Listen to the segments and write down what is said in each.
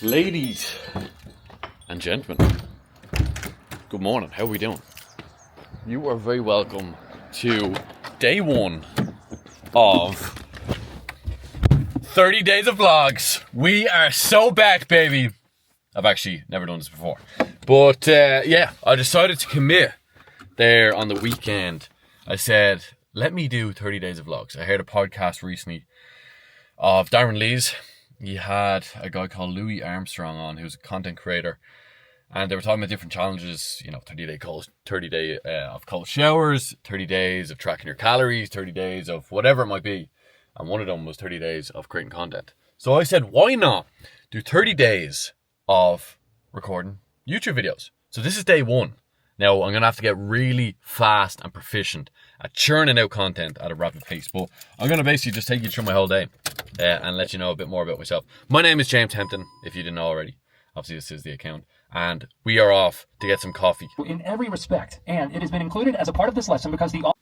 Ladies and gentlemen, good morning. How are we doing? You are very welcome to day one of 30 days of vlogs. We are so back, baby. I've actually never done this before. But yeah, I decided to commit there on the weekend. I said, let me do 30 days of vlogs. I heard a podcast recently of Darren Lee's. He had a guy called Louis Armstrong on, who's a content creator, and they were talking about different challenges, 30 day of cold showers, 30 days of tracking your calories, 30 days of whatever it might be, and one of them was 30 days of creating content. So I said, why not do 30 days of recording YouTube videos? So this is day one. Now I'm going to have to get really fast and proficient at churning out content at a rapid pace, but I'm going to basically just take you through my whole day and let you know a bit more about myself. My name is James Tempton, if you didn't know already. Obviously this is the account, and we are off to get some coffee. In every respect, and it has been included as a part of this lesson because the...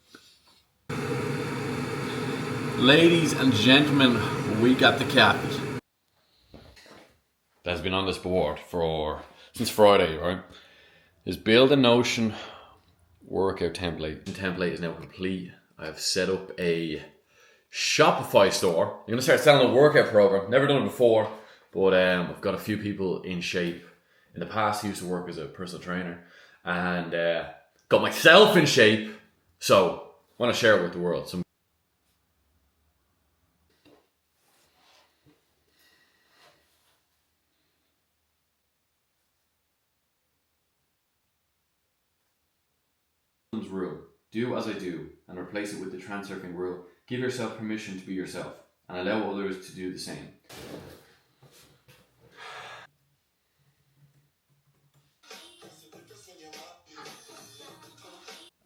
Ladies and gentlemen, we got the coffee. That's been on this board since Friday, right? Is build a Notion workout template. The template is now complete. I've set up a Shopify store. I'm going to start selling a workout program. Never done it before, but I've got a few people in shape. In the past, I used to work as a personal trainer and got myself in shape. So I want to share it with the world. Rule. Do as I do and replace it with the transurfing rule. Give yourself permission to be yourself and allow others to do the same.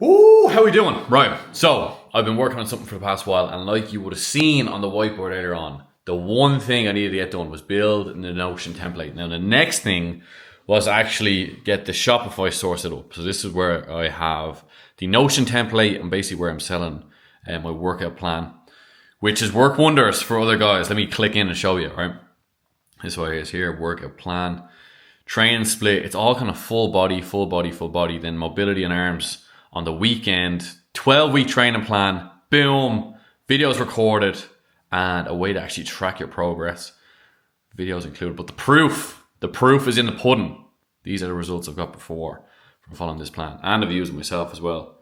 Ooh, how we doing? Right, so I've been working on something for the past while, and like you would have seen on the whiteboard earlier on, the one thing I needed to get done was build the Notion template. Now the next thing was actually get the Shopify store set up. So this is where I have the Notion template and basically where I'm selling my workout plan, which has worked wonders for other guys. Let me click in and show you, right? This way is here, workout plan, training split. It's all kind of full body, then mobility and arms on the weekend, 12-week training plan, boom, videos recorded, and a way to actually track your progress. Videos included, but the proof is in the pudding. These are the results I've got before from following this plan. And I've used it myself as well.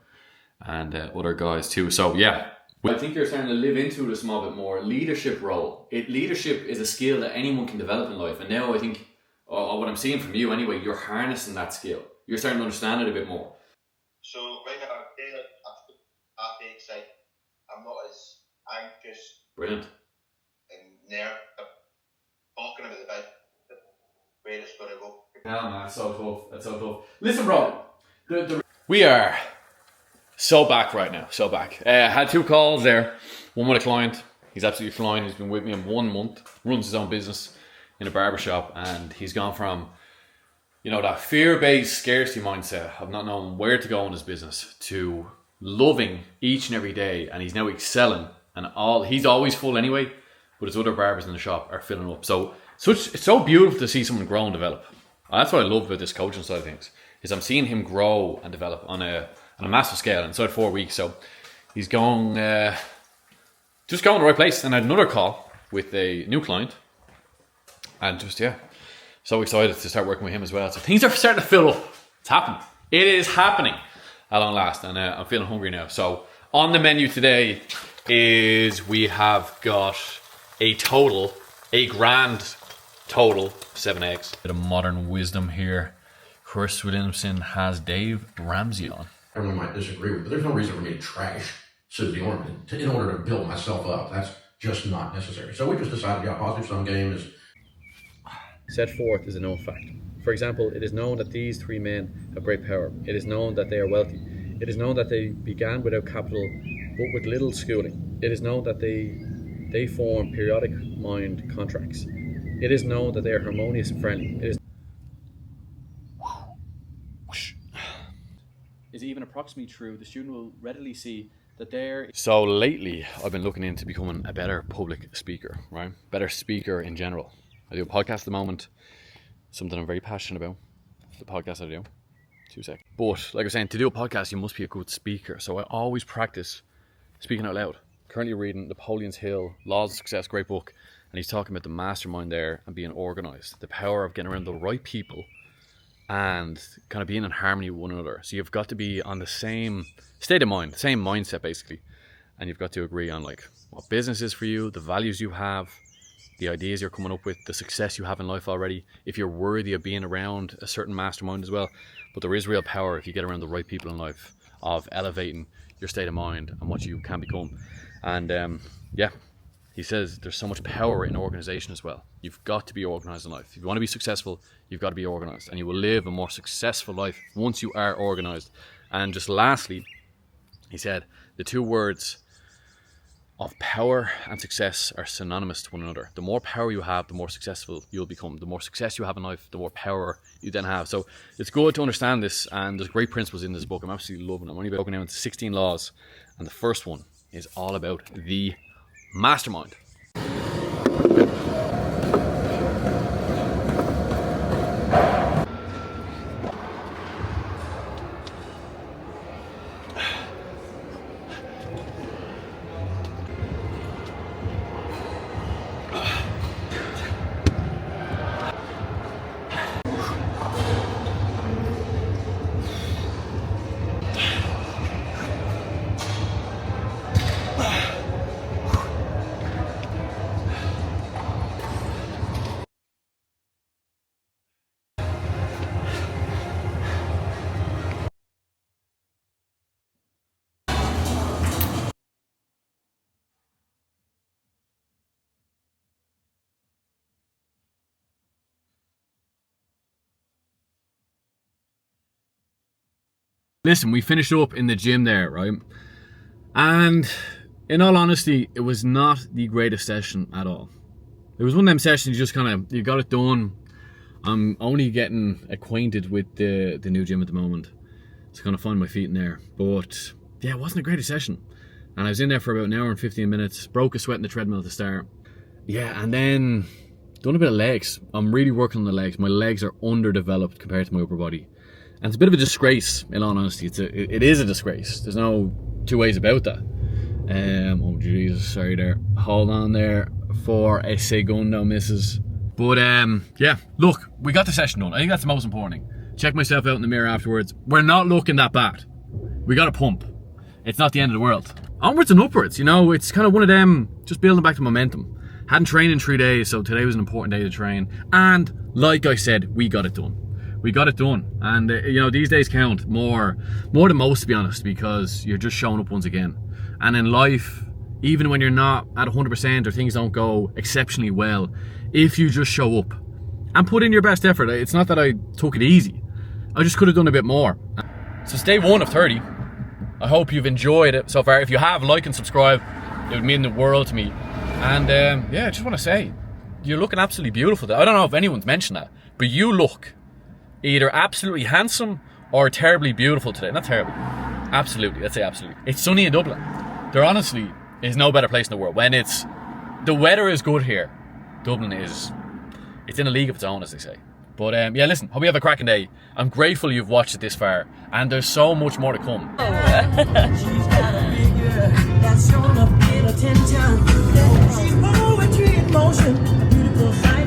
And other guys too. So yeah. I think you're starting to live into it a small bit more. Leadership role. Leadership is a skill that anyone can develop in life. And now I think, what I'm seeing from you anyway, you're harnessing that skill. You're starting to understand it a bit more. So right now, after excited, I'm not as anxious. Brilliant. And nervous. Talking about the way it's going to go. Yeah, man, it's so tough. That's so tough. Listen, bro. We are so back right now. So back. Had 2 calls there. One with a client. He's absolutely flying. He's been with me in 1 month. Runs his own business in a barbershop. And he's gone from, that fear-based scarcity mindset of not knowing where to go in his business to loving each and every day. And he's now excelling. And he's always full anyway. But his other barbers in the shop are filling up. So it's so beautiful to see someone grow and develop. And that's what I love about this coaching side of things, is I'm seeing him grow and develop on a massive scale inside 4 weeks. So he's going just going the right place. And I had another call with a new client, and so excited to start working with him as well. So things are starting to fill up. It's happening. It is happening at long last, and I'm feeling hungry now. So on the menu today is we have got a grand total 7 eggs. Bit of modern wisdom here. Chris Williamson has Dave Ramsey on. Everyone might disagree with, but there's no reason for me to trash Susie Orman in order to build myself up. That's just not necessary. So we just decided, positive sum game is set forth as a known fact. For example, it is known that these 3 men have great power. It is known that they are wealthy. It is known that they began without capital, but with little schooling. It is known that they form periodic mind contracts. It is known that they are harmonious and friendly. Is even approximately true, the student will readily see that they're... So lately, I've been looking into becoming a better public speaker, right? Better speaker in general. I do a podcast at the moment, something I'm very passionate about. The podcast I do. 2 seconds. But like I was saying, to do a podcast, you must be a good speaker. So I always practice speaking out loud. Currently reading Napoleon's Hill, Laws of Success, great book. And he's talking about the mastermind there and being organized. The power of getting around the right people and kind of being in harmony with one another. So you've got to be on the same state of mind, the same mindset basically. And you've got to agree on like what business is for you, the values you have, the ideas you're coming up with, the success you have in life already, if you're worthy of being around a certain mastermind as well. But there is real power if you get around the right people in life of elevating your state of mind and what you can become. And yeah, he says there's so much power in organization as well. You've got to be organized in life. If you want to be successful, you've got to be organized, and you will live a more successful life once you are organized. And just lastly, he said the 2 words of power and success are synonymous to one another. The more power you have, the more successful you'll become. The more success you have in life, the more power you then have. So it's good to understand this, and there's great principles in this book. I'm absolutely loving it. I'm only broken down into 16 laws, and the first one is all about the mastermind. Listen, we finished up in the gym there, right? And in all honesty, it was not the greatest session at all. It was one of them sessions you got it done. I'm only getting acquainted with the new gym at the moment. So kind of find my feet in there. But yeah, it wasn't the greatest session. And I was in there for about an hour and 15 minutes, broke a sweat in the treadmill at the start. Yeah, and then done a bit of legs. I'm really working on the legs. My legs are underdeveloped compared to my upper body. And it's a bit of a disgrace, in all honesty. It is a disgrace. There's no 2 ways about that. Oh Jesus, sorry there. Hold on there for a segundo, missus. But yeah, look, we got the session done. I think that's the most important thing. Check myself out in the mirror afterwards. We're not looking that bad. We got a pump. It's not the end of the world. Onwards and upwards, you know, it's kind of one of them, just building back the momentum. Hadn't trained in 3 days, so today was an important day to train. And like I said, we got it done. We got it done, and you know, these days count more than most, to be honest, because you're just showing up once again. And in life, even when you're not at 100% or things don't go exceptionally well, if you just show up and put in your best effort, it's not that I took it easy. I just could have done a bit more. So it's day 1 of 30. I hope you've enjoyed it so far. If you have, like and subscribe. It would mean the world to me. And yeah, I just want to say, you're looking absolutely beautiful. I don't know if anyone's mentioned that, but you look either absolutely handsome or terribly beautiful today. Not terribly. Absolutely. Let's say absolutely. It's sunny in Dublin. There honestly is no better place in the world. When the weather is good here, Dublin it's in a league of its own, as they say. But yeah, listen, hope you have a cracking day. I'm grateful you've watched it this far, and there's so much more to come. She's got a figure that's shown up in attention. She's poetry in motion, a beautiful sight.